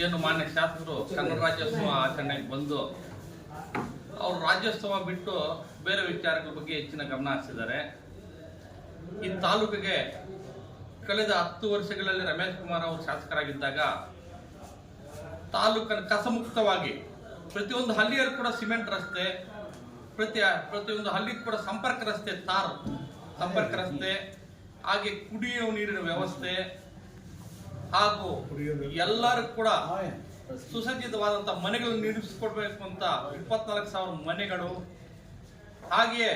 ಏನು ಮಾನ್ಯ ಶಾಸಕರು ಕನ್ನಡ ರಾಜ್ಯೋತ್ಸವ ಆಚರಣೆಗೆ ಬಂದು ಅವರು ರಾಜ್ಯೋತ್ಸವ ಬಿಟ್ಟು ಬೇರೆ ವಿಚಾರಗಳ ಬಗ್ಗೆ ಹೆಚ್ಚಿನ ಗಮನ ಹರಿಸಿದ್ದಾರೆ. ಈ ತಾಲೂಕಿಗೆ ಕಳೆದ 10 ವರ್ಷಗಳಲ್ಲಿ ರಮೇಶ್ ಕುಮಾರ್ ಅವರು ಶಾಸಕರಾಗಿದ್ದಾಗ ತಾಲೂಕನ್ನು ಕಸಮುಕ್ತವಾಗಿ ಪ್ರತಿಯೊಂದು ಹಳ್ಳಿಯಲ್ಲೂ ಕೂಡ ಸಿಮೆಂಟ್ ರಸ್ತೆ, ಪ್ರತಿಯೊಂದು ಹಳ್ಳಿ ಕೂಡ ಸಂಪರ್ಕ ರಸ್ತೆ, ಸಂಪರ್ಕ ರಸ್ತೆ, ಹಾಗೆ ಕುಡಿಯುವ ನೀರಿನ ವ್ಯವಸ್ಥೆ ಹಾಗೂ ಎಲ್ಲರೂ ಕೂಡ ಸುಸಜ್ಜಿತವಾದಂತಹ ಮನೆಗಳನ್ನು ನಿರ್ಮಿಸಿಕೊಡ್ಬೇಕು ಅಂತ 24,000 ಮನೆಗಳು, ಹಾಗೆಯೇ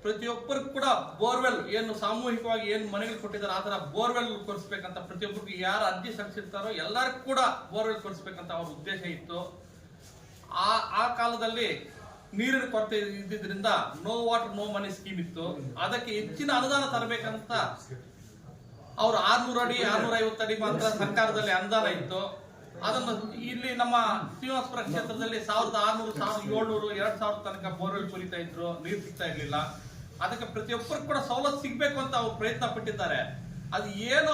ಪ್ರತಿಯೊಬ್ಬರು ಕೂಡ ಬೋರ್ವೆಲ್ ಏನು ಸಾಮೂಹಿಕವಾಗಿ ಏನು ಮನೆಗಳು ಕೊಟ್ಟಿದ್ದಾರೆ ಆ ತರ ಬೋರ್ವೆಲ್ ಕೊಡಿಸ್ಬೇಕಂತ ಪ್ರತಿಯೊಬ್ಬರಿಗೆ ಯಾರು ಅರ್ಜಿ ಸಲ್ಲಿಸಿರ್ತಾರೋ ಎಲ್ಲರಿಗೂ ಕೂಡ ಬೋರ್ವೆಲ್ ಕೊಡಿಸ್ಬೇಕಂತ ಅವ್ರ ಉದ್ದೇಶ ಇತ್ತು. ಆ ಕಾಲದಲ್ಲಿ ನೀರಿನ ಕೊರತೆ ಇದ್ದಿದ್ರಿಂದ no water no money scheme ಇತ್ತು. ಅದಕ್ಕೆ ಹೆಚ್ಚಿನ ಅನುದಾನ ತರಬೇಕಂತ ಅವ್ರು 600 ಅಡಿ 650 ಅಡಿ ಮಾತ್ರ ಸರ್ಕಾರದಲ್ಲಿ ಅನುದಾನ ಇತ್ತು. ಅದನ್ನು ಇಲ್ಲಿ ನಮ್ಮ ಶ್ರೀನಿವಾಸಪುರ ಕ್ಷೇತ್ರದಲ್ಲಿ 1600, 1700, 2000 ತನಕ ಬೋರ್ವೆಲ್ ಕೊರಿತಾ ಇದ್ರು, ನೀರು ಸಿಗ್ತಾ ಇರ್ಲಿಲ್ಲ. ಅದಕ್ಕೆ ಪ್ರತಿಯೊಬ್ಬರು ಕೂಡ ಸವಲತ್ತು ಸಿಗ್ಬೇಕು ಅಂತ ಅವ್ರು ಪ್ರಯತ್ನ ಪಟ್ಟಿದ್ದಾರೆ. ಅದು ಏನು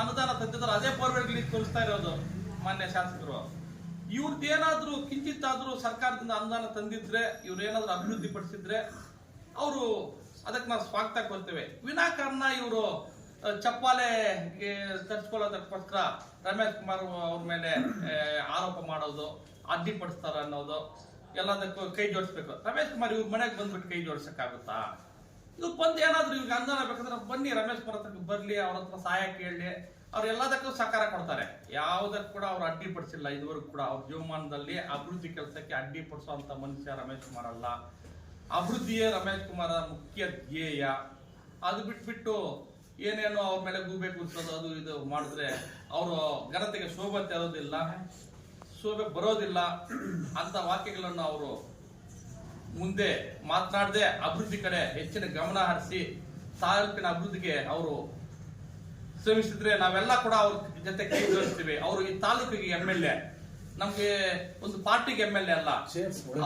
ಅನುದಾನ ತಂದಿದ್ದಾರೆ ಅದೇ ಬೋರ್ವೆಲ್ ತೋರಿಸ್ತಾ ಇರೋದು ಮಾನ್ಯ ಶಾಸಕರು. ಇವ್ರದ್ದೇನಾದ್ರೂ ಕಿಂಚಿತ್ತಾದ್ರೂ ಸರ್ಕಾರದಿಂದ ಅನುದಾನ ತಂದಿದ್ರೆ, ಇವ್ರೇನಾದ್ರೂ ಅಭಿವೃದ್ಧಿ ಪಡಿಸಿದ್ರೆ ಅವರು ಅದಕ್ಕೆ ನಾವು ಸ್ವಾಗತ ಕೊಡ್ತೇವೆ. ವಿನಾಕಾರಣ ಇವರು ಚಪ್ಪಾಲೆ ತರಿಸ್ಕೊಳ್ಳೋದಕ್ಕೋಸ್ಕರ ರಮೇಶ್ ಕುಮಾರ್ ಅವ್ರ ಮೇಲೆ ಆರೋಪ ಮಾಡೋದು, ಅಡ್ಡಿಪಡಿಸ್ತಾರ ಅನ್ನೋದು, ಎಲ್ಲದಕ್ಕೂ ಕೈ ಜೋಡಿಸ್ಬೇಕು. ರಮೇಶ್ ಕುಮಾರ್ ಇವ್ರ ಮನೆಗೆ ಬಂದ್ಬಿಟ್ಟು ಕೈ ಜೋಡಿಸಕ್ಕಾಗುತ್ತಾ? ಇದು ಬಂದು ಏನಾದ್ರು ಇವ್ರಿಗೆ ಅನುದಾನ ಬೇಕಂದ್ರೆ ಬನ್ನಿ, ರಮೇಶ್ ಕುಮಾರ್ ಹತ್ರ ಬರ್ಲಿ, ಅವ್ರ ಹತ್ರ ಸಹಾಯ ಕೇಳಲಿ, ಅವ್ರು ಎಲ್ಲದಕ್ಕೂ ಸಹಕಾರ ಕೊಡ್ತಾರೆ. ಯಾವುದಕ್ಕೂ ಕೂಡ ಅವ್ರು ಅಡ್ಡಿಪಡಿಸಿಲ್ಲ ಇದುವರೆಗೂ ಕೂಡ. ಅವ್ರ ಜೀವಮಾನದಲ್ಲಿ ಅಭಿವೃದ್ಧಿ ಕೆಲಸಕ್ಕೆ ಅಡ್ಡಿಪಡಿಸುವಂತ ಮನುಷ್ಯ ರಮೇಶ್ ಕುಮಾರ್ ಅಲ್ಲ. ಅಭಿವೃದ್ಧಿಯೇ ರಮೇಶ್ ಕುಮಾರ್ ಮುಖ್ಯ ಧ್ಯೇಯ. ಅದು ಬಿಟ್ಬಿಟ್ಟು ಏನೇನೋ ಅವ್ರ ಮೇಲೆ ಗೂಬೆ ಕೂರ್ಸೋದು ಅದು ಇದು ಮಾಡಿದ್ರೆ ಅವರು ಘನತೆಗೆ ಶೋಭೆ ತರೋದಿಲ್ಲ, ಶೋಭೆ ಬರೋದಿಲ್ಲ ಅಂತ ವಾಕ್ಯಗಳನ್ನು ಅವರು ಮುಂದೆ ಮಾತನಾಡದೆ ಅಭಿವೃದ್ಧಿ ಕಡೆ ಹೆಚ್ಚಿನ ಗಮನ ಹರಿಸಿ ತಾಲೂಕಿನ ಅಭಿವೃದ್ಧಿಗೆ ಅವರು ಶ್ರಮಿಸಿದ್ರೆ ನಾವೆಲ್ಲ ಕೂಡ ಅವ್ರ ಜೊತೆ ಕೈ ಜೋಡಿಸ್ತೀವಿ. ಅವರು ಈ ತಾಲೂಕಿಗೆ MLA, ನಮ್ಗೆ ಒಂದು ಪಾರ್ಟಿಗೆ MLA ಅಲ್ಲ,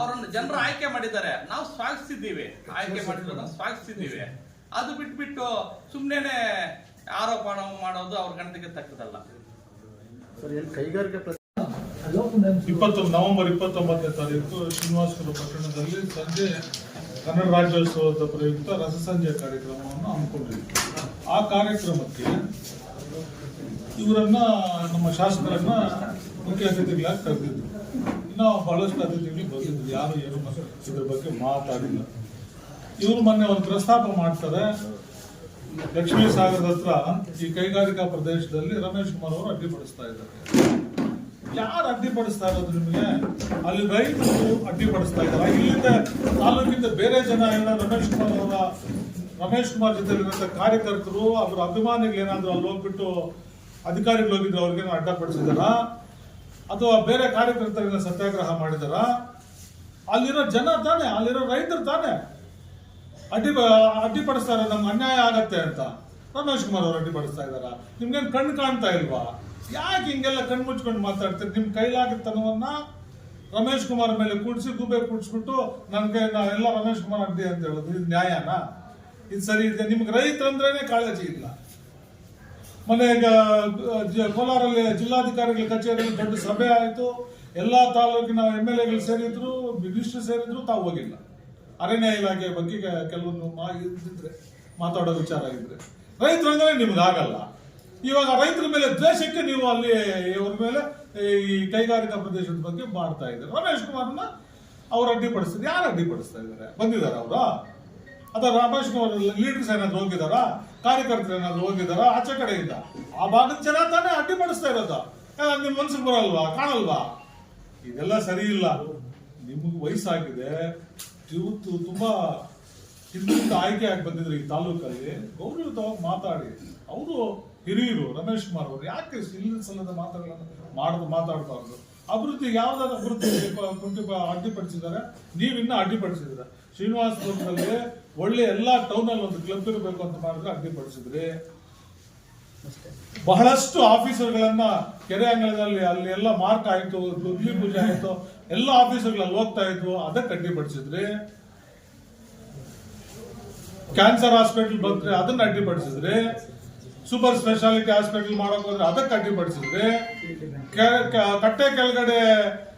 ಅವರನ್ನು ಜನರು ಆಯ್ಕೆ ಮಾಡಿದ್ದಾರೆ, ನಾವು ಸ್ವಾಗತಿಸಿದ್ದೀವಿ. ಆಯ್ಕೆ ಮಾಡಿದ್ರು ಸ್ವಾಗತಿಸಿದ್ದೀವಿ. ಅದು ಬಿಟ್ಬಿಟ್ಟು ಸುಮ್ಮನೆ ಆರೋಪ ಮಾಡೋದು ಅವ್ರ ಗಣತಿಗೆ ತಕ್ಕದಲ್ಲ. ನವೆಂಬರ್ 29ನೇ ತಾರೀಕು ಶ್ರೀನಿವಾಸಪುರ ಪಟ್ಟಣದಲ್ಲಿ ಸಂಜೆ ಕನ್ನಡ ರಾಜ್ಯೋತ್ಸವದ ಪ್ರಯುಕ್ತ ರಸಸಂಜೆ ಕಾರ್ಯಕ್ರಮವನ್ನು ಹಮ್ಮಿಕೊಂಡಿದ್ವಿ. ಆ ಕಾರ್ಯಕ್ರಮಕ್ಕೆ ಇವರನ್ನ, ನಮ್ಮ ಶಾಸಕರನ್ನ ಮುಖ್ಯ ಅತಿಥಿಗಳಾಗಿ ಕರೆದಿದ್ರು. ಇನ್ನು ಬಹಳಷ್ಟು ಅತಿಥಿಗಳು ಬಂದಿದ್ರು, ಯಾರು ಏನು ಇದ್ರ ಬಗ್ಗೆ ಮಾತಾಡಿಲ್ಲ. ಇವರು ಮೊನ್ನೆ ಒಂದು ಪ್ರಸ್ತಾಪ ಮಾಡ್ತಾರೆ, ಲಕ್ಷ್ಮೀ ಸಾಗರದ ಹತ್ರ ಈ ಕೈಗಾರಿಕಾ ಪ್ರದೇಶದಲ್ಲಿ ರಮೇಶ್ ಕುಮಾರ್ ಅವರು ಅಡ್ಡಿಪಡಿಸ್ತಾ ಇದ್ದಾರೆ. ಯಾರು ಅಡ್ಡಿಪಡಿಸ್ತಾ ಇರೋದು ನಿಮಗೆ? ಅಲ್ಲಿ ರೈತರು ಅಡ್ಡಿಪಡಿಸ್ತಾ ಇದ್ದಾರೆ. ಇಲ್ಲಿಂದ ತಾಲೂಕಿಂದ ಬೇರೆ ಜನ ಎಲ್ಲ ರಮೇಶ್ ಕುಮಾರ್ ಜೊತೆ ಕಾರ್ಯಕರ್ತರು, ಅವರ ಅಭಿಮಾನಿಗಳು ಏನಾದ್ರು ಅಲ್ಲಿ ಹೋಗ್ಬಿಟ್ಟು ಅಧಿಕಾರಿಗಳು ಹೋಗಿದ್ರು, ಅವ್ರಿಗೇನೋ ಅಡ್ಡಪಡಿಸಿದಾರ ಅಥವಾ ಬೇರೆ ಕಾರ್ಯಕರ್ತರಿಂದ ಸತ್ಯಾಗ್ರಹ ಮಾಡಿದಾರ? ಅಲ್ಲಿರೋ ಜನ ತಾನೆ, ಅಲ್ಲಿರೋ ರೈತರು ತಾನೆ ಅಡ್ಡಿಪಡಿಸ್ತಾರೆ. ನಮ್ಗೆ ಅನ್ಯಾಯ ಆಗತ್ತೆ ಅಂತ ರಮೇಶ್ ಕುಮಾರ್ ಅವರು ಅಡ್ಡಿಪಡಿಸ್ತಾ ಇದಾರ. ನಿಮ್ಗೇನು ಕಣ್ಣು ಕಾಣ್ತಾ ಇಲ್ವಾ? ಯಾಕೆ ಹಿಂಗೆಲ್ಲ ಕಣ್ಣು ಮುಚ್ಕೊಂಡು ಮಾತಾಡ್ತೀರಿ? ನಿಮ್ ಕೈಲಾಗಿರ್ತನವನ್ನ ರಮೇಶ್ ಕುಮಾರ್ ಮೇಲೆ ಕೂಡಿಸಿ ಗೂಬೆ ಕೂಡಿಸ್ಬಿಟ್ಟು ನಾವೆಲ್ಲ ರಮೇಶ್ ಕುಮಾರ್ ಅಡ್ಡಿ ಅಂತ ಹೇಳೋದು ಇದು ನ್ಯಾಯನಾ? ಇದು ಸರಿ ಇದೆ? ನಿಮ್ಗೆ ರೈತರಂದ್ರೇನೆ ಕಾಳಜಿ ಇಲ್ಲ. ಮೊನ್ನೆ ಕೋಲಾರಲ್ಲಿ ಜಿಲ್ಲಾಧಿಕಾರಿಗಳ ಕಚೇರಿಯಲ್ಲಿ ದೊಡ್ಡ ಸಭೆ ಆಯಿತು. ಎಲ್ಲಾ ತಾಲೂಕಿನ MLAಗಳು ಸೇರಿದ್ರು, ಮಿನಿಸ್ಟರ್ ಸೇರಿದ್ರು, ತಾವು ಹೋಗಿಲ್ಲ. ಅರಣ್ಯ ಇಲಾಖೆ ಬಗ್ಗೆ ಕೆಲವೊಂದು ಮಾತಾಡೋ ವಿಚಾರ ಆಗಿದ್ರೆ ರೈತರು ಅಂದ್ರೆ ನಿಮ್ಗೆ ಆಗಲ್ಲ. ಇವಾಗ ರೈತರ ಮೇಲೆ ದ್ವೇಷಕ್ಕೆ ನೀವು ಅಲ್ಲಿ ಇವ್ರ ಮೇಲೆ ಈ ಕೈಗಾರಿಕಾ ಪ್ರದೇಶದ ಬಗ್ಗೆ ಮಾಡ್ತಾ ಇದ್ದಾರೆ. ರಮೇಶ್ ಕುಮಾರ್ನ ಅವ್ರು ಅಡ್ಡಿಪಡಿಸ್ತಾರೆ. ಯಾರು ಅಡ್ಡಿಪಡಿಸ್ತಾ ಇದ್ದಾರೆ? ಬಂದಿದ್ದಾರೆ ಅವರ? ಅಥವಾ ರಮೇಶ್ ಕುಮಾರ್ ಲೀಡರ್ಸ್ ಏನಾದ್ರು ಹೋಗಿದಾರ? ಕಾರ್ಯಕರ್ತರು ಏನಾದ್ರು ಹೋಗಿದಾರ ಆಚೆ ಕಡೆಯಿಂದ? ಆ ಭಾಗದ ಜನ ತಾನೇ ಅಡ್ಡಿಪಡಿಸ್ತಾ ಇರೋದು. ನಿಮ್ ಮನ್ಸಿಗೆ ಬರಲ್ವಾ? ಕಾಣಲ್ವಾ? ಇದೆಲ್ಲ ಸರಿ ಇಲ್ಲ. ನಿಮ್ಗೆ ವಯಸ್ಸಾಗಿದೆ, ಇವತ್ತು ತುಂಬಾ ಹಿಂದಿಂದ ಆಯ್ಕೆ ಆಗಿ ಬಂದಿದ್ರು ಈ ತಾಲೂಕಲ್ಲಿ. ಗೌರವವಾಗಿ ಮಾತಾಡಿ. ಅವರು ಹಿರಿಯರು ರಮೇಶ್ ಕುಮಾರ್ ಅವರು ಯಾಕೆ ಸಲ್ಲದ ಮಾತುಗಳನ್ನು ಮಾತಾಡಬಾರ್ದು? ಅಭಿವೃದ್ಧಿ ಯಾವ್ದಾದ್ರು ಅಭಿವೃದ್ಧಿ ಅಡ್ಡಿಪಡಿಸಿದ್ದಾರೆ, ನೀವಿನ್ನ ಅಡ್ಡಿಪಡಿಸಿದ್ರೆ. ಶ್ರೀನಿವಾಸಪುರದಲ್ಲಿ ಒಳ್ಳೆ ಎಲ್ಲಾ ಟೌನ್ ಅಲ್ಲಿ ಒಂದು ಕ್ಲಬ್ ಇರಬೇಕು ಅಂತ ಮಾಡಿದ್ರೆ ಅಡ್ಡಿಪಡಿಸಿದ್ರಿ. ಬಹಳಷ್ಟು ಆಫೀಸರ್ಗಳನ್ನ ಕೆರೆ ಅಂಗಳದಲ್ಲಿ ಅಲ್ಲಿ ಎಲ್ಲ ಮಾರ್ಕ್ ಆಯ್ತು, ದುಗ್ಲಿ ಪೂಜೆ ಆಯ್ತು, ಎಲ್ಲ ಆಫೀಸರ್ಗಳಲ್ಲಿ ಹೋಗ್ತಾ ಇದ್ವು, ಅದಕ್ಕೆ ಅಡ್ಡಿಪಡಿಸಿದ್ರಿ. ಕ್ಯಾನ್ಸರ್ ಹಾಸ್ಪಿಟಲ್ ಬಂದ್ರೆ ಅದನ್ನ ಅಡ್ಡಿಪಡಿಸಿದ್ರಿ. ಸೂಪರ್ ಸ್ಪೆಷಾಲಿಟಿ ಹಾಸ್ಪಿಟಲ್ ಮಾಡಕ್ ಹೋದ್ರೆ ಅದಕ್ಕೆ ಅಡ್ಡಿಪಡಿಸಿದ್ರೆ, ಕಟ್ಟೆ ಕೆಳಗಡೆ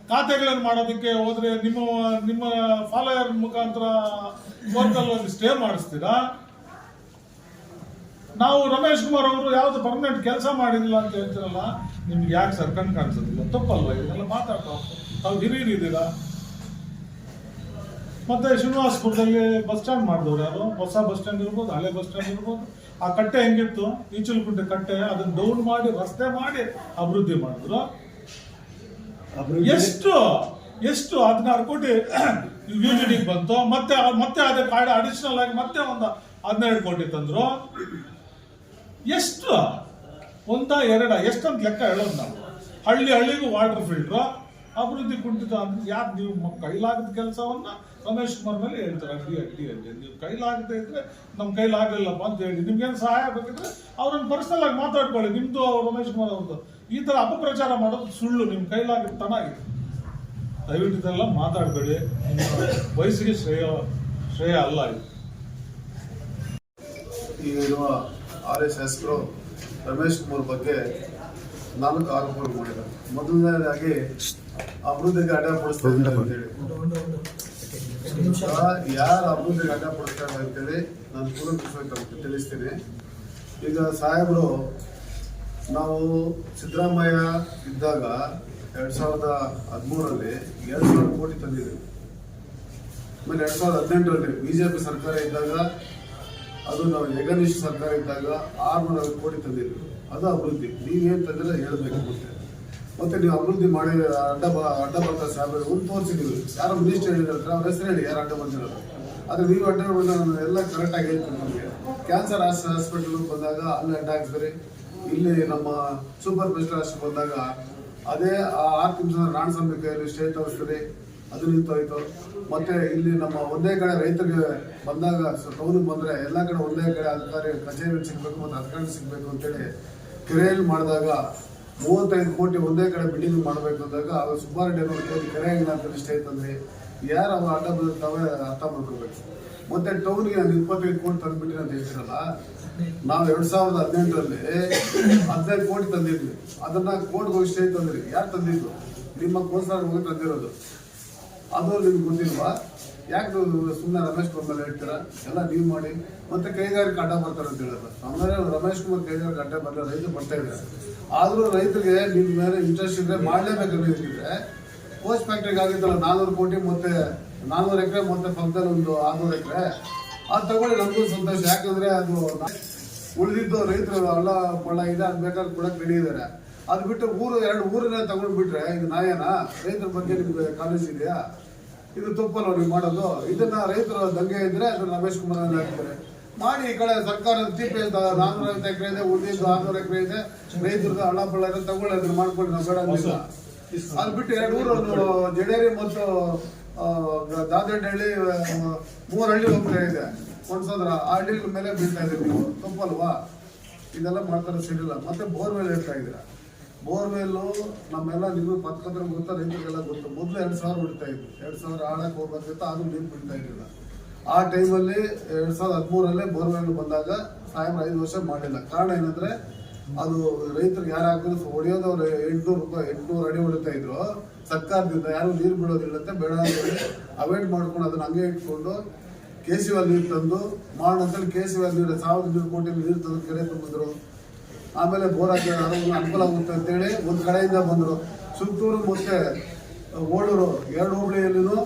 ಖಾತೆಗಳನ್ನು ಮಾಡೋದಕ್ಕೆ ಹೋದ್ರೆ ನಿಮ್ಮ ಫಾಲೋಯರ್ ಮುಖಾಂತರ ಕೋರ್ಟಲ್ಲಿ ಸ್ಟೇ ಮಾಡಿಸ್ತೀರಾ? ನಾವು ರಮೇಶ್ ಕುಮಾರ್ ಅವರು ಯಾವ್ದು ಪರ್ಮನೆಂಟ್ ಕೆಲಸ ಮಾಡಿಲ್ಲ ಅಂತ ಹೇಳ್ತೀರಲ್ಲ, ನಿಮ್ಗೆ ಯಾಕೆ ಸರ್ ಕಣ್ ಕಾಣಿಸೋದಿಲ್ಲ? ತಪ್ಪಲ್ವಾ ಇದನ್ನೆಲ್ಲ ಮಾತಾಡ್ತಾ? ತಾವು ಹಿರಿಯರಿದ್ದೀರಾ. ಮತ್ತೆ ಶ್ರೀನಿವಾಸಪುರದಲ್ಲಿ ಬಸ್ ಸ್ಟ್ಯಾಂಡ್ ಮಾಡಿದವ್ರು ಯಾರು? ಹೊಸ ಬಸ್ ಸ್ಟ್ಯಾಂಡ್ ಇರ್ಬೋದು, ಹಳೆ ಬಸ್ ಸ್ಟ್ಯಾಂಡ್ ಇರ್ಬೋದು. ಆ ಕಟ್ಟೆ ಹೆಂಗಿತ್ತು, ಈಚಲಕುಂಟೆ ಕಟ್ಟೆ, ಅದನ್ನ ಡೌನ್ ಮಾಡಿ ರಸ್ತೆ ಮಾಡಿ ಅಭಿವೃದ್ಧಿ ಮಾಡಿದ್ರು. ಎಷ್ಟು 16 ಕೋಟಿ ಯುಜಿಡಿಗೆ ಬಂತು. ಮತ್ತೆ ಅದಕ್ಕೆ ಅಡಿಷನಲ್ ಆಗಿ ಮತ್ತೆ ಒಂದು 12 ಕೋಟಿ ತಂದ್ರು. ಎಷ್ಟು ಎಷ್ಟಂತ ಲೆಕ್ಕ ಹೇಳೋದು ನಾವು? ಹಳ್ಳಿಗೂ ವಾಟರ್ ಫಿಲ್ಟ್ರು, ಅಭಿವೃದ್ಧಿ ಕುಂಠಿತ ಅಂದ್ರೆ ಯಾರು? ನೀವು ಕೈಲಾಗದ ಕೆಲಸವನ್ನ ರಮೇಶ್ ಕುಮಾರ್ ಮೇಲೆ ಹೇಳ್ತಾರೆ, ಅಡ್ಡಿ ನೀವು ಕೈಲಾಗದೆ ಇದ್ರೆ ನಮ್ಮ ಕೈಲಾಗಲಿಲ್ಲಪ್ಪ ಅಂತ ಹೇಳಿ. ನಿಮ್ಗೇನು ಸಹಾಯ ಬೇಕಿದ್ರೆ ಅವ್ರನ್ನ ಪರ್ಸನಲ್ ಆಗಿ ಮಾತಾಡ್ಕೊಳ್ಳಿ. ನಿಮ್ದು ರಮೇಶ್ ಕುಮಾರ್ ಅವ್ರದ್ದು ಈ ತರ ಅಪಪ್ರಚಾರ ಮಾಡೋದು ಸುಳ್ಳು. ನಿಮ್ ಕೈಲಾಗಿದ್ದು ತನಾಗಿದೆ. ದಯವಿಟ್ಟು ಇದೆಲ್ಲ ಮಾತಾಡಬೇಡಿ. ವಯಸ್ಸಿಗೆ ಶ್ರೇಯ ಅಲ್ಲ ಇದು. ಈಗಿರುವ RSS ರಮೇಶ್ ಕುಮಾರ್ ಬಗ್ಗೆ 4 ಆರೋಪಗಳು ಮಾಡಿದ್ದಾರೆ. ಮೊದಲನೇದಾಗಿ ಅಭಿವೃದ್ಧಿಗೆ ಅಡ್ಡಪಡಿಸ್ತಾ ಇದ್ದಾರೆ ಅಂತೇಳಿ. ಯಾರು ಅಭಿವೃದ್ಧಿಗೆ ಅಡ್ಡಪಡಿಸ್ತಾರೆ ಅಂತೇಳಿ ನಾನು ಕೂಲಂಕುಷವಾಗಿ ತಿಳಿಸ್ತೀನಿ. ಈಗ ಸಾಹೇಬರು, ನಾವು ಸಿದ್ದರಾಮಯ್ಯ ಇದ್ದಾಗ 2013ರಲ್ಲಿ 2,000 ಕೋಟಿ ತಂದಿದ್ದೀವಿ. ಆಮೇಲೆ 2018ರಲ್ಲಿ ಬಿಜೆಪಿ ಸರ್ಕಾರ ಇದ್ದಾಗ, ಅದು ನಾವು ಏಕನಿಷ್ಠ ಸರ್ಕಾರ ಇದ್ದಾಗ 650 ಕೋಟಿ ತಂದಿದ್ವಿ. ಅದು ಅಭಿವೃದ್ಧಿ. ನೀವೇನು ತಂದಿಲ್ಲ ಹೇಳಬೇಕು. ಮತ್ತೆ ನೀವು ಅಭಿವೃದ್ಧಿ ಮಾಡಿ ಅಡ್ಡ ಬರ್ತಾರೆ ಸಾಹೇಬರು ಒಂದು ತೋರಿಸಿದ್ದೀವಿ. ಯಾರೋ ಮಿನಿಸ್ಟರ್ ಹೇಳಿದ್ರೆ ಅವ್ರ ಹೆಸರು ಹೇಳಿ ಯಾರು ಅಡ್ಡ ಬಂದಿರೋದು. ಆದರೆ ನೀವು ಅಡ್ಡ ಬಂದ ಎಲ್ಲ ಕರೆಕ್ಟಾಗಿ ಹೇಳ್ತೀನಿ. ನಮಗೆ ಕ್ಯಾನ್ಸರ್ ಹಾಸ್ಪಿಟಲ್ ಬಂದಾಗ ಅಲ್ಲಿ ಅಡ್ಡ ಹಾಕ್ತಾರೆ. ಇಲ್ಲಿ ನಮ್ಮ ಸೂಪರ್ ಸ್ಪೆಷಲಿಸ್ಟ್ ಬಂದಾಗ ಅದೇ 6 ನಿಮಿಷ ರಾಣಸ್ವಾಮಿ ಕೈಯಲ್ಲಿ ಸ್ಟೇ ತೋರಿಸ್ತಾರೆ, ಅದು ನಿಂತೋಯ್ತು. ಮತ್ತೆ ಇಲ್ಲಿ ನಮ್ಮ ಒಂದೇ ಕಡೆ ರೈತರಿಗೆ ಬಂದಾಗ ಟೌನಿಗೆ ಬಂದ್ರೆ ಎಲ್ಲ ಕಡೆ ಒಂದೇ ಕಡೆ ಅಧಿಕಾರಿ ಕಚೇರಿ ಸಿಗ್ಬೇಕು ಮತ್ತು ಅಧಿಕಾರಿ ಸಿಗ್ಬೇಕು ಅಂತೇಳಿ ಕೆರೆಯಲ್ಲಿ ಮಾಡಿದಾಗ 35 ಕೋಟಿ ಒಂದೇ ಕಡೆ ಬಿಲ್ಡಿಂಗ್ ಮಾಡಬೇಕು ಅಂದಾಗ ಅವ್ರು ಸುಬ್ಬಾರೆಡ್ಡಿ ಅವರು ಕೆರೆ ಆಗಿಲ್ಲ ಅಂತ ಸ್ಟೇ ತಂದ್ರಿ. ಯಾರು ಅವ್ರು ಅಡ್ಡ ಬಂದಿರ್ತಾವೆ ಅರ್ಥ ಮಾಡ್ಕೋಬೇಕು. ಮತ್ತೆ ಟೌನ್ಗೆ ನಾನು 25 ಕೋಟಿ ತಂದ್ಬಿಟ್ಟಿನಿ ಅಂತ ಹೇಳ್ತಿರಲ್ಲ, ನಾವು 2018ರಲ್ಲಿ 15 ಕೋಟಿ ತಂದಿದ್ವಿ. ಅದನ್ನ ಕೋರ್ಟ್ಗೆ ಹೋಗಿ ಸ್ಟೇ ತಂದ್ರಿ. ಯಾರು ತಂದಿದ್ದು? ನಿಮ್ಮ ಕೋರ್ಸಾರ್ ಹೋಗಿ ತಂದಿರೋದು. ಅದು ನಿಮ್ಗೆ ಗೊತ್ತಿಲ್ವಾ? ಯಾಕೆ ಸುಮ್ಮನೆ ರಮೇಶ್ ಕುಮಾರ್ ಮೇಲೆ ಹೇಳ್ತೀರಾ? ಎಲ್ಲ ನೀವು ಮಾಡಿ. ಮತ್ತೆ ಕೈಗಾರಿಕೆ ಅಡ್ಡ ಬರ್ತಾರೆ ಅಂತ ಹೇಳಿದ್ರು. ಆಮೇಲೆ ರಮೇಶ್ ಕುಮಾರ್ ಕೈಗಾರಿಕೆ ಅಡ್ಡ ಬರಲ್ಲ, ರೈತರು ಬರ್ತಾ ಇದ್ದಾರೆ. ಆದ್ರೂ ರೈತರಿಗೆ ನಿಮ್ಮ ಮೇಲೆ ಇಂಟ್ರೆಸ್ಟ್ ಇದ್ರೆ ಮಾಡಲೇಬೇಕು. ಇದ್ರೆ ಪೋಸ್ಟ್ ಫ್ಯಾಕ್ಟ್ರಿಗೆ ಆಗಿದ್ದಲ್ಲ 400 ಕೋಟಿ, ಮತ್ತೆ 400 ಎಕರೆ, ಮತ್ತೆ ಪಕ್ಕದಲ್ಲಿ ಒಂದು 600 ಎಕರೆ, ಅದು ತಗೊಳ್ಳಿ. ನಮಗೂ ಸಂತೋಷ. ಯಾಕಂದ್ರೆ ಅದು ಉಳಿದಿದ್ದು ರೈತರು ಹಳ್ಳ ಪಳ್ಳ ಇದೆ, ಅದು ಬೇಕಾದ್ರೆ ಕೊಡಕ್ಕೆ ರೆಡಿ ಇದ್ದಾರೆ. ಅದು ಬಿಟ್ಟು 2 ಊರನ್ನ ತಗೊಂಡು ಬಿಟ್ರೆ ಇದು ನ್ಯಾಯನಾ? ರೈತರ ಬಗ್ಗೆ ನಿಮ್ಗೆ ಕಾಲೇಜ್ ಇದೆಯಾ? ಇದು ತಪ್ಪಲ್ಲ ನೀವು ಮಾಡೋದು. ಇದನ್ನ ರೈತರು ದಂಗೆ ಇದ್ರೆ ಅದನ್ನ ರಮೇಶ್ ಕುಮಾರ್ ಹಾಕ್ತಾರೆ ಮಾಡಿ. ಈ ಕಡೆ ಸರ್ಕಾರದ ತೀರ್ಪು 450 ಎಕರೆ ಇದೆ, ಉಳಿದಿದ್ದು 600 ಎಕರೆ ಇದೆ, ರೈತರದ ಹಳ್ಳ ಪಳ್ಳ ಇದೆ, ತಗೊಳ್ಳಿ, ಅದನ್ನ ಮಾಡ್ಕೊಂಡು ನಾವು ಬೇಡ ಅಂದಿಲ್ಲ. ಅದು ಬಿಟ್ಟು 2 ಊರು ಜಡೇರಿ ಮತ್ತು ದಾದಹಳ್ಳಿ 3 ಹಳ್ಳಿ ಹೋಗ್ತಾ ಇದೆ. ಕೊಡ್ಸೋದ್ರ ಆ ಹಳ್ಳಿ ಮೇಲೆ ಬೀಳ್ತಾ ಇದೆ. ನೀವು ತಪ್ಪಲ್ವಾ? ಇದೆಲ್ಲ ಮಾಡ್ತಾರೆ ಸಿಡಿಲ್ಲ. ಮತ್ತೆ ಬೋರ್ವೆಲ್ ಹೇಳ್ತಾ ಇದ್ದೀರಾ. ಬೋರ್ವೆಲ್ಲು ನಮ್ಮೆಲ್ಲ ನಿಮಗೆ ಪತ್ರಕರ್ತರ ಗೊತ್ತಾ, ರೈತರಿಗೆಲ್ಲ ಗೊತ್ತು. ಮೊದಲು 2,000 ಬಿಡ್ತಾ ಇದ್ರು. 2,000 ಆಳಕ್ಕೆ ಹೋಗ್ಬೇಕಿತ್ತು, ಆದ್ರೂ ನೀರು ಬಿಡ್ತಾ ಇರಲಿಲ್ಲ. ಆ ಟೈಮಲ್ಲಿ 2013ರಲ್ಲೇ ಬೋರ್ವೆಲ್ ಬಂದಾಗ ಸಾಹೇಬ್ರು 5 ವರ್ಷ ಮಾಡಿಲ್ಲ. ಕಾರಣ ಏನಂದ್ರೆ ಅದು ರೈತರಿಗೆ ಯಾರು ಹಾಕಿದ್ರು ಹೊಡೆಯೋದವ್ರು 800 ಅಡಿ ಹೊಡಿತಾ ಇದ್ರು. ಸರ್ಕಾರದಿಂದ ಯಾರು ನೀರು ಬಿಡೋದಿಲ್ಲ ಅಂತ ಬೇಡ ಅವಾಯ್ಡ್ ಮಾಡ್ಕೊಂಡು ಅದನ್ನ ಹಂಗೆ ಇಟ್ಕೊಂಡು KCL ನೀರು ತಂದು ಮಾಡೋಂತೇಳಿ KCL ನೀರು 1,200 ಕೋಟಿ ನೀರು ತಂದು ಕೆರೆ ತುಂಬಿದ್ರು. ಆಮೇಲೆ ಬೋರ್ ಹಾಕಿ ಅನುಕೂಲ ಆಗುತ್ತೆ ಅಂತೇಳಿ ಒಂದು ಕಡೆಯಿಂದ ಬಂದರು. ಸುತ್ತೂರು ಮತ್ತೆ ಓಡೂರು 2 ಹೋಬಳಿಯಲ್ಲಿನೂ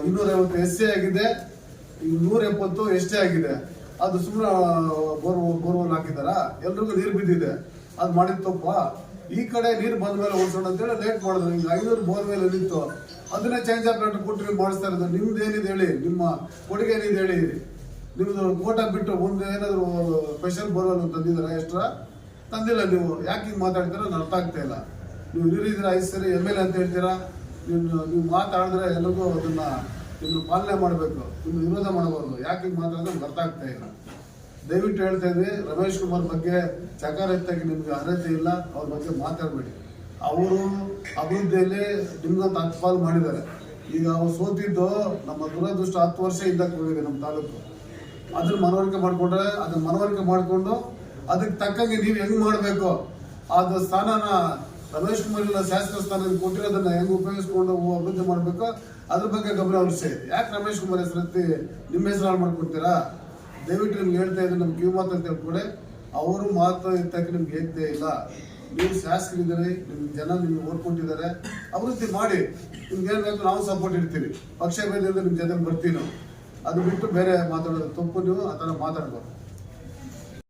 250 SC ಆಗಿದೆ, 170 ST ಆಗಿದೆ. ಅದು ಸುಮ್ಮನೆ ಬೋರ್ವೆಲ್ ಹಾಕಿದಾರ? ಎಲ್ರಿಗೂ ನೀರು ಬಿದ್ದಿದೆ. ಅದು ಮಾಡಿದ ತಪ್ಪ. ಈ ಕಡೆ ನೀರು ಬಂದ ಮೇಲೆ ಓಡಿಸೋಣ ಅಂತೇಳಿ ಲೇಟ್ ಮಾಡಿದ್ರು. ಹಿಂಗೆ 500 ಬೋರ್ವೆಲ್ ನಿಂತು ಅದನ್ನೇ ಚೇಂಜ್ ಆಫ್ ರೇಟ್ ಕೊಟ್ಟು ಮಾಡಿಸ್ತಾ ಇರೋದು. ನಿಮ್ದು ಏನಿದೆ ಹೇಳಿ, ನಿಮ್ಮ ಕೊಡುಗೆ ಏನಿದೆ ಹೇಳಿ. ನಿಮ್ದು ಕೋಟ ಬಿಟ್ಟು ಮುಂದೆ ಏನಾದ್ರು ಸ್ಪೆಷಲ್ ಬೋರ್ವೆಲ್ ತಂದಿದ್ದೀರಾ? ಎಷ್ಟ್ರ ತಂದಿಲ್ಲ. ನೀವು ಯಾಕೆ ಹಿಂಗೆ ಮಾತಾಡ್ತೀರಾ? ನಾನು ಅರ್ಥ ಆಗ್ತಾ ಇಲ್ಲ. ನೀವು ನೀರಿದ್ದೀರಾ 5 ಸರಿ MLA ಅಂತ ಹೇಳ್ತೀರಾ. ನೀವು ಮಾತಾಡಿದ್ರೆ ಎಲ್ಲರಿಗೂ ನಿಮ್ಮನ್ನು ಪಾಲನೆ ಮಾಡಬೇಕು, ನಿಮ್ಮ ವಿರೋಧ ಮಾಡಬಾರ್ದು. ಯಾಕೆ ಹಿಂಗೆ ಮಾತಾಡಿದ್ರೆ ನಮ್ಗೆ ಅರ್ಥ ಆಗ್ತಾ ಇಲ್ಲ. ದಯವಿಟ್ಟು ಹೇಳ್ತಾ ಇದ್ವಿ, ರಮೇಶ್ ಕುಮಾರ್ ಬಗ್ಗೆ ಸಕಾರಾತ್ಮಕ ನಿಮ್ಗೆ ಅರ್ಹತೆ ಇಲ್ಲ, ಅವ್ರ ಬಗ್ಗೆ ಮಾತಾಡಬೇಡಿ. ಅವರು ಅಭಿವೃದ್ಧಿಯಲ್ಲಿ ನಿಮ್ಗೊಂದು 10 ಪಾಲು ಮಾಡಿದ್ದಾರೆ. ಈಗ ಅವ್ರು ಸೋತಿದ್ದು ನಮ್ಮ ದುರದೃಷ್ಟ 10 ವರ್ಷ ಇದ್ದಕ್ಕೆ ಹೋಗಿದೆ ನಮ್ಮ ತಾಲೂಕು. ಅದನ್ನ ಮನವರಿಕೆ ಮಾಡಿಕೊಂಡ್ರೆ ಅದನ್ನ ಮನವರಿಕೆ ಮಾಡಿಕೊಂಡು ಅದಕ್ಕೆ ತಕ್ಕಂಗೆ ನೀವು ಹೆಂಗ್ ಮಾಡಬೇಕು, ಅದು ಸ್ಥಾನನ ರಮೇಶ್ ಕುಮಾರ್ ಶಾಸಕ ಸ್ಥಾನ ಕೊಟ್ಟಿರೋದನ್ನ ಹೆಂಗ್ ಉಪಯೋಗಿಸ್ಕೊಂಡು ಅಭಿವೃದ್ಧಿ ಮಾಡಬೇಕು ಅದ್ರ ಬಗ್ಗೆ ಗಮನ ಹರಿಸಿ. ಯಾಕೆ ರಮೇಶ್ ಕುಮಾರ್ ಹೆಸರತ್ತಿ ನಿಮ್ಮ ಹೆಸರು ಹಾಳು ಮಾಡ್ಕೊಡ್ತೀರಾ? ದಯವಿಟ್ಟು ನಿಮ್ಗೆ ಹೇಳ್ತಾ ಇದ್ರೆ ನಮ್ಗೆ ಕಿವಿ ಮಾತು ಅಂತ ಹೇಳ್ಕೊಡೆ. ಅವರು ಮಾತು ಎತ್ತಕ್ಕೆ ನಿಮ್ಗೆ ಹೇಗ್ತೇ ಇಲ್ಲ. ನೀವು ಶಾಸಕರಿದ್ದೀರಿ, ನಿಮ್ಗೆ ಜನ ನಿಮ್ಗೆ ಓದ್ಕೊಟ್ಟಿದ್ದಾರೆ, ಅಭಿವೃದ್ಧಿ ಮಾಡಿ. ನಿಮ್ಗೆ ಏನ್ ಬೇಕು ನಾವು ಸಪೋರ್ಟ್ ಇರ್ತೀವಿ, ಪಕ್ಷ ಭೇದದಿಂದ ನಿಮ್ ಜೊತೆ ಬರ್ತೀವಿ ನಾವು. ಅದು ಬಿಟ್ಟು ಬೇರೆ ಮಾತಾಡೋದು ತಪ್ಪು. ನೀವು ಆ ಥರ ಮಾತಾಡ್ಬಾರ್ದು.